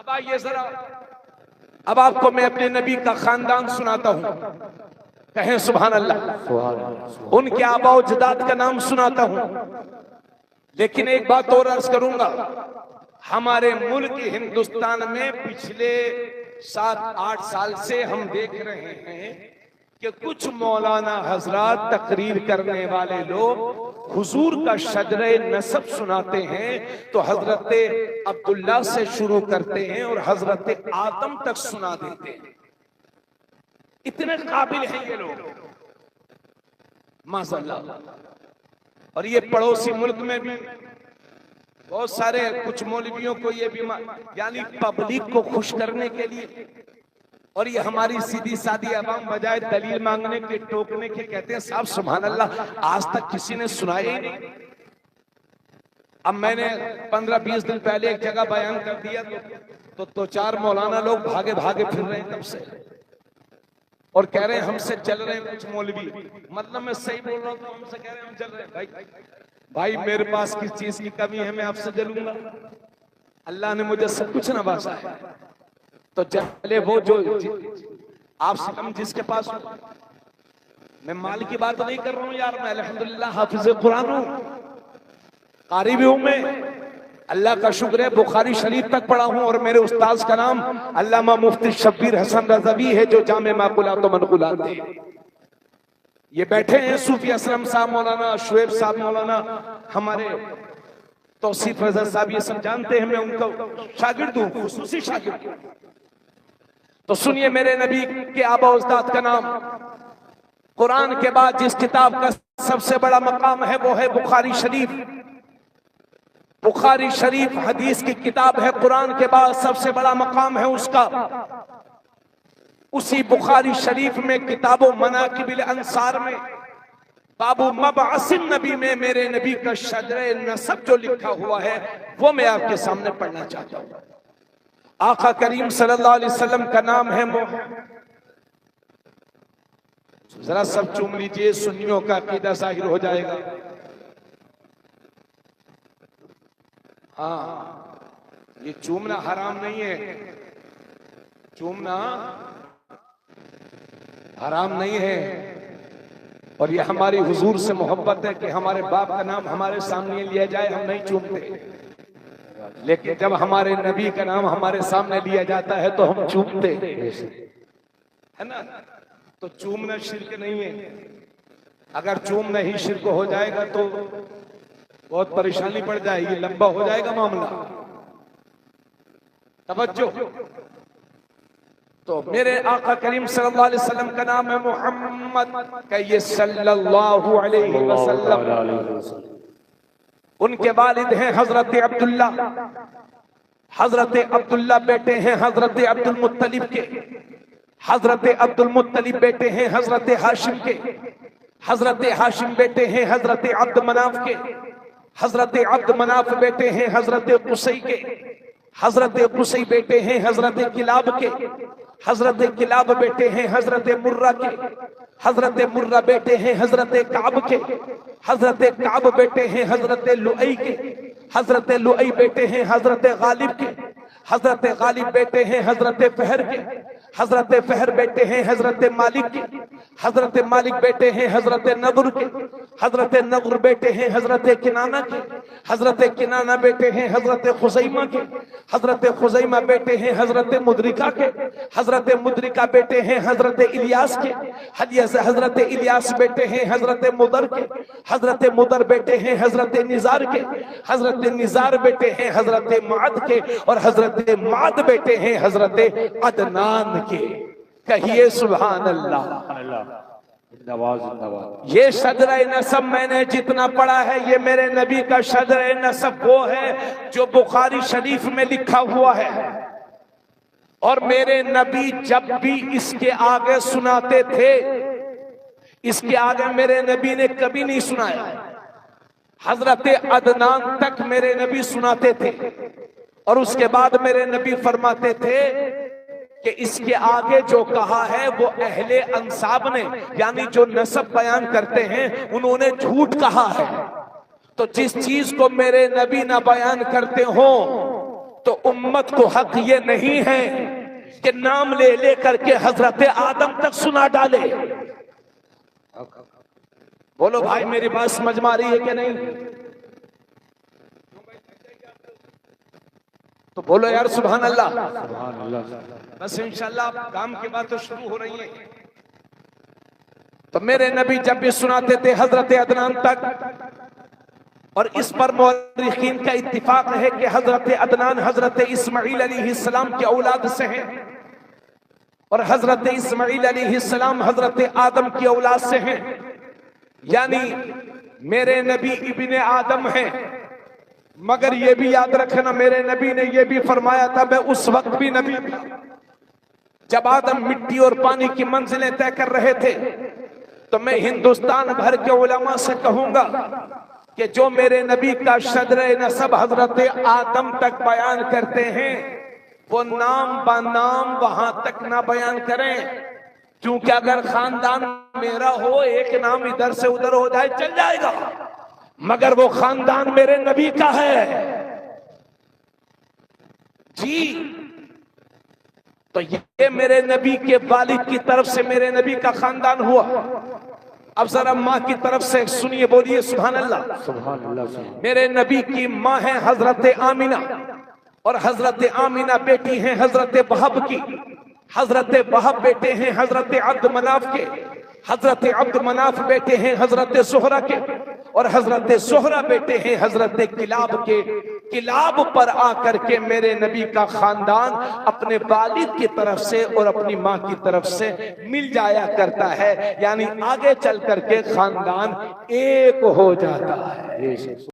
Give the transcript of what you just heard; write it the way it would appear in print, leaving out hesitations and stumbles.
अब आइए जरा, अब आपको मैं अपने नबी का खानदान सुनाता हूं। कहें सुभान अल्लाह। उनके आबा और जदाद का नाम सुनाता हूं। लेकिन एक बात और अर्ज करूंगा, हमारे मुल्क हिंदुस्तान में पिछले 7-8 साल से हम देख रहे हैं कि कुछ मौलाना हजरात तकरीर करने वाले लोग हुजूर का शजरे नसब सुनाते हैं तो हजरत अब्दुल्ला से शुरू करते हैं और हजरत आदम तक सुना देते हैं। इतने काबिल हैं ये लोग माशाअल्लाह। और ये पड़ोसी मुल्क में भी बहुत सारे कुछ मौलवियों को ये भी यानी पब्लिक को खुश करने के लिए, और ये हमारी सीधी सादी अवाम बजाय दलील मांगने के टोकने के कहते हैं साहब सुभान अल्लाह, आज तक किसी ने सुनाया ही नहीं। अब मैंने 15-20 दिन पहले एक जगह बयान कर दिया तो 2-4 मौलाना लोग भागे भागे फिर रहे हैं तब से, और कह रहे हैं हमसे चल रहे हैं कुछ मौलवी। मतलब मैं सही बोल रहा हूँ तो हमसे कह रहे हैं हम चल रहे हैं। भाई मेरे पास किस चीज की कमी है मैं आपसे जलूंगा? अल्लाह ने मुझे सब कुछ नवाजा है, तो चले वो जो आपसे कम जिसके पास। मैं माल की बात नहीं कर रहा हूं यार, मैं अल्हम्दुलिल्लाह हाफिज़ कुरान हूं, कारी भी हूं मैं, अल्लाह का शुक्र है बुखारी शरीफ तक पढ़ा हूं। और मेरे उस्ताद का नाम अल्लामा मुफ्ती शब्बीर हसन रज़वी है जो जामे माकुलात व मनकुलात है। ये बैठे हैं सूफी असलम साहब, मौलाना शुएब साहब, मौलाना हमारे तौसीफ रज़ा साहब, ये सब जानते हैं, मैं उनका शागिर्द हूं, खुसूसी शागिर्द हूं। तो सुनिए, मेरे नबी के आबा उस्ताद का नाम, कुरान के बाद जिस किताब का सबसे बड़ा मकाम है वो है बुखारी शरीफ। बुखारी शरीफ हदीस की किताब है, कुरान के बाद सबसे बड़ा मकाम है उसका। उसी बुखारी शरीफ में किताबो मनाकिबिल अंसार में बाबू मबअसिन नबी में मेरे नबी का शजरे नसब जो लिखा हुआ है वो मैं आपके सामने पढ़ना चाहता हूं। आका करीम सल्लल्लाहु अलैहि वसल्लम का नाम है जरा सब चूम लीजिए, सुन्नियों का अकीदा जाहिर हो जाएगा। हाँ, ये चूमना हराम नहीं है, चूमना हराम नहीं है। और ये हमारी हुजूर से मोहब्बत है कि हमारे बाप का नाम हमारे सामने लिया जाए, हम नहीं चूमते। लेकिन जब हमारे नबी का नाम हमारे सामने लिया जाता है तो हम चूमते है ना। तो चूमना शिर्क नहीं है। अगर चूमना ही शिर्क हो जाएगा तो बहुत परेशानी पड़ जाएगी, लंबा हो जाएगा मामला। तवज्जो। तो मेरे आका करीम सल्लल्लाहु अलैहि वसल्लम का नाम है मोहम्मद, कहिए सल्लल्लाहु अलैहि वसल्लम। उनके वालिद हैं हजरत अब्दुल्ला। हजरत अब्दुल्ला बेटे हैं हजरत अब्दुल मुत्तलिब के। हजरत अब्दुल मुत्तलिब बेटे हैं हजरत हाशिम के। हजरत हाशिम बेटे हैं हजरत अब्द मनाफ के। हजरत अब्द मनाफ बेटे हैं हजरत कुसै के। हजरत कुसै बेटे हैं हजरत किलाब के। हजरत किलाब बेटे हैं हजरत मुर्रा के। हजरत मुर्रा बेटे हैं हजरत काब के। हजरत काब बेटे हैं हजरत लुई के। हजरत लुई बेटे हैं हजरत गालिब के। हजरत गालिब बेटे हैं हजरत फहर के। हजरत फहर बेटे हैं हजरत मालिक के। हजरत मालिक बेटे हैं हजरत नगर के। हजरत नगर बेटे हैं हजरत किनाना के। हजरत किनाना बेटे हैं हजरत खुजैमा के। हजरत खुजैमा बेटे हैं हजरत मुद्रिका के। हजरत मुद्रिका बेटे हैं हजरत इलियास के। हजरत इलियास बेटे हैं हजरत मुदर के। हजरत मुदर बेटे हैं हजरत निजार के। हजरत निजार बेटे हैं हजरत माद के। और हजरत माद बेटे हैं हजरत अदनान के। कहिए सुभान अल्लाह। ये शजरा नसब मैंने जितना पढ़ा है, ये मेरे नबी का शजरा नसब वो है जो बुखारी शरीफ में लिखा हुआ है। और मेरे नबी जब भी इसके आगे सुनाते थे, इसके आगे मेरे नबी ने कभी नहीं सुनाया। हजरत अदनान तक मेरे नबी सुनाते थे और उसके बाद मेरे नबी फरमाते थे कि इसके आगे जो कहा है वो अहले अंसाब ने, यानी जो नसब बयान करते हैं, उन्होंने झूठ कहा है। तो जिस चीज को मेरे नबी ना बयान करते हो तो उम्मत को हक ये नहीं है कि नाम ले ले करके हजरत आदम तक सुना डाले। बोलो भाई, मेरी बात समझ में आ रही है कि नहीं? तो बोलो यार सुभान अल्लाह। बस इंशाल्लाह काम की बात तो शुरू हो रही है। तो मेरे नबी जब भी सुनाते थे हजरत अदनान तक, और इस पर मुअर्रिखीन का इत्तिफाक है कि हजरत अदनान हजरत इस्माइल अलैहिस्सलाम की औलाद से हैं, और हजरत इस्माइल अलैहिस्सलाम हजरत आदम की औलाद से हैं। यानी मेरे नबी इब्ने आदम हैं। मगर ये भी याद रखना, मेरे नबी ने ये भी फरमाया था, मैं उस वक्त भी नबी था जब आदम मिट्टी और पानी की मंजिलें तय कर रहे थे। तो मैं हिंदुस्तान भर के उलमा से कहूंगा कि जो मेरे नबी का शदरे नसब हजरत आदम तक बयान करते हैं, वो नाम बनाम वहां तक ना बयान करें, क्योंकि अगर खानदान मेरा हो, एक नाम इधर से उधर हो जाए चल जाएगा, मगर वो खानदान मेरे नबी का है जी। तो ये मेरे नबी के वालिद की तरफ से मेरे नबी का खानदान हुआ। अब जरा माँ की तरफ से सुनिए, बोलिए सुभान अल्लाह। सुभान अल्लाह। मेरे नबी की माँ है हजरत आमिना, और हजरत आमिना बेटी हैं हजरत वहब की। हजरत वहब बेटे हैं हजरत अब्द मनाफ के, हजरत अब्द मनाफ बेटे हैं हजरत ज़ुहरा के, और हजरत ज़ुहरा बेटे हैं हजरत किलाब के। किलाब पर आकर के मेरे नबी का खानदान अपने वालिद की तरफ से और अपनी माँ की तरफ से मिल जाया करता है, यानी आगे चल करके खानदान एक हो जाता है।